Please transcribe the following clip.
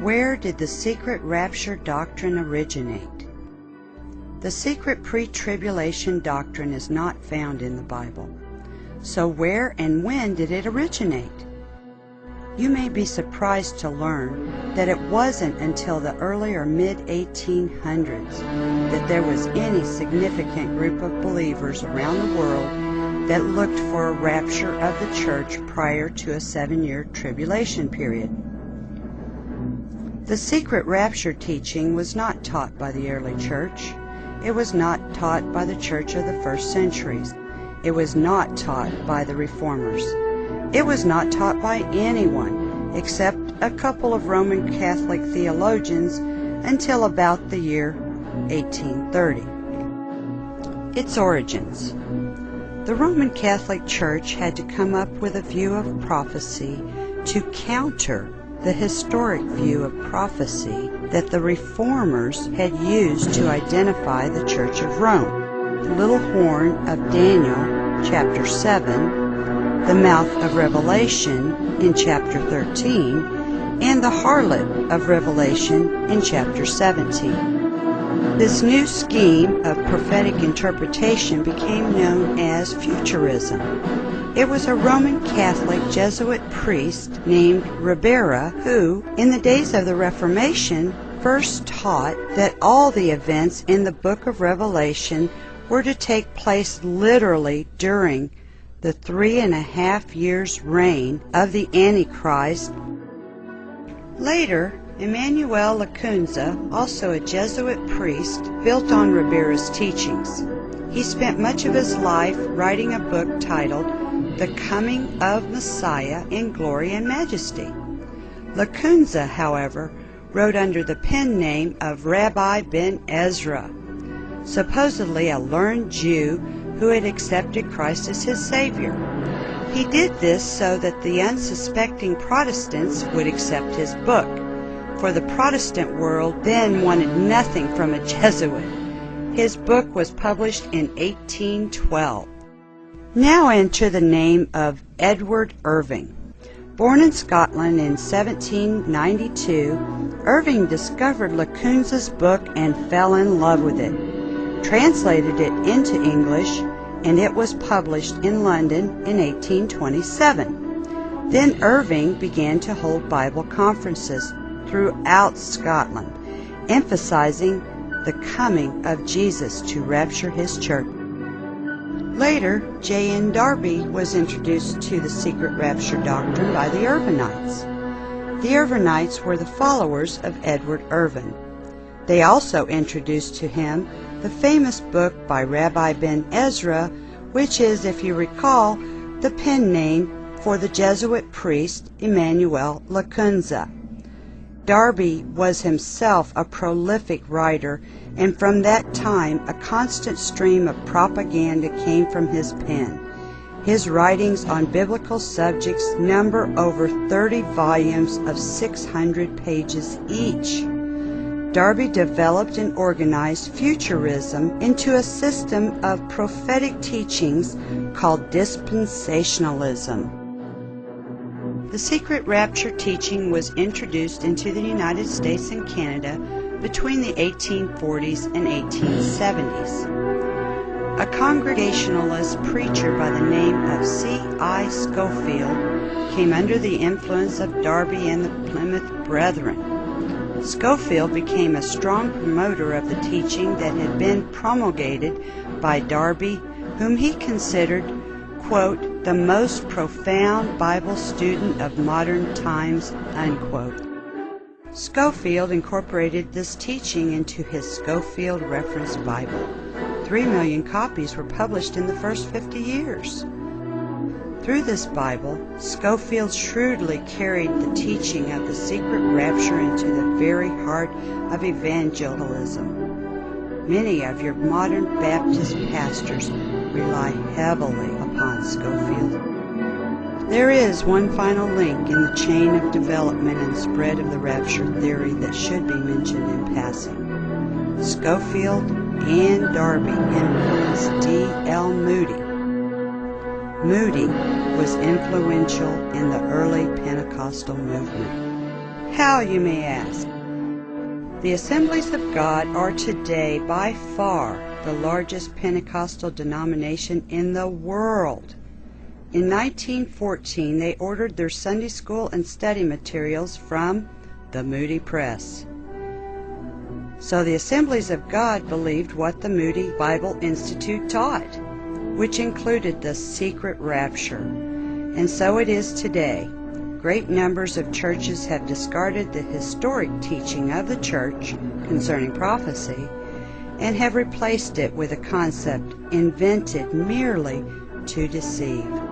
Where did the secret rapture doctrine originate? The secret pre-tribulation doctrine is not found in the Bible. So where and when did it originate? You may be surprised to learn that it wasn't until the early or mid-1800s that there was any significant group of believers around the world that looked for a rapture of the church prior to a 7-year tribulation period. The secret rapture teaching was not taught by the early church. It was not taught by the church of the first centuries. It was not taught by the reformers. It was not taught by anyone except a couple of Roman Catholic theologians until about the year 1830. Its origins. The Roman Catholic Church had to come up with a view of prophecy to counter the historic view of prophecy that the reformers had used to identify the Church of Rome. The little horn of Daniel, chapter 7, the mouth of Revelation in chapter 13, and the harlot of Revelation in chapter 17. This new scheme of prophetic interpretation became known as Futurism. It was a Roman Catholic Jesuit priest named Ribera who, in the days of the Reformation, first taught that all the events in the book of Revelation were to take place literally during the 3.5 years' reign of the Antichrist. Later, Emmanuel Lacunza, also a Jesuit priest, built on Ribera's teachings. He spent much of his life writing a book titled The Coming of Messiah in Glory and Majesty. Lacunza, however, wrote under the pen name of Rabbi Ben Ezra, supposedly a learned Jew who had accepted Christ as his Savior. He did this so that the unsuspecting Protestants would accept his book, for the Protestant world then wanted nothing from a Jesuit. His book was published in 1812. Now enter the name of Edward Irving. Born in Scotland in 1792, Irving discovered Lacunza's book and fell in love with it, translated it into English, and it was published in London in 1827. Then Irving began to hold Bible conferences throughout Scotland, emphasizing the coming of Jesus to rapture his church. Later, J.N. Darby was introduced to the secret rapture doctrine by the Irvingites. The Irvingites were the followers of Edward Irving. They also introduced to him the famous book by Rabbi Ben Ezra, which is, if you recall, the pen name for the Jesuit priest Emmanuel Lacunza. Darby was himself a prolific writer, and from that time a constant stream of propaganda came from his pen. His writings on biblical subjects number over 30 volumes of 600 pages each. Darby developed and organized Futurism into a system of prophetic teachings called dispensationalism. The secret rapture teaching was introduced into the United States and Canada between the 1840s and 1870s. A Congregationalist preacher by the name of C.I. Scofield came under the influence of Darby and the Plymouth Brethren. Scofield became a strong promoter of the teaching that had been promulgated by Darby, whom he considered, quote, the most profound Bible student of modern times, unquote. Scofield incorporated this teaching into his Scofield Reference Bible. 3 million copies were published in the first 50 years. Through this Bible, Scofield shrewdly carried the teaching of the secret rapture into the very heart of evangelism. Many of your modern Baptist pastors rely heavily upon Scofield. There is one final link in the chain of development and spread of the rapture theory that should be mentioned in passing. Scofield and Darby influenced D.L. Moody. Moody was influential in the early Pentecostal movement. How, you may ask? The Assemblies of God are today by far the largest Pentecostal denomination in the world. In 1914, they ordered their Sunday school and study materials from the Moody Press. So the Assemblies of God believed what the Moody Bible Institute taught, which included the secret rapture. And so it is today. Great numbers of churches have discarded the historic teaching of the church concerning prophecy and have replaced it with a concept invented merely to deceive.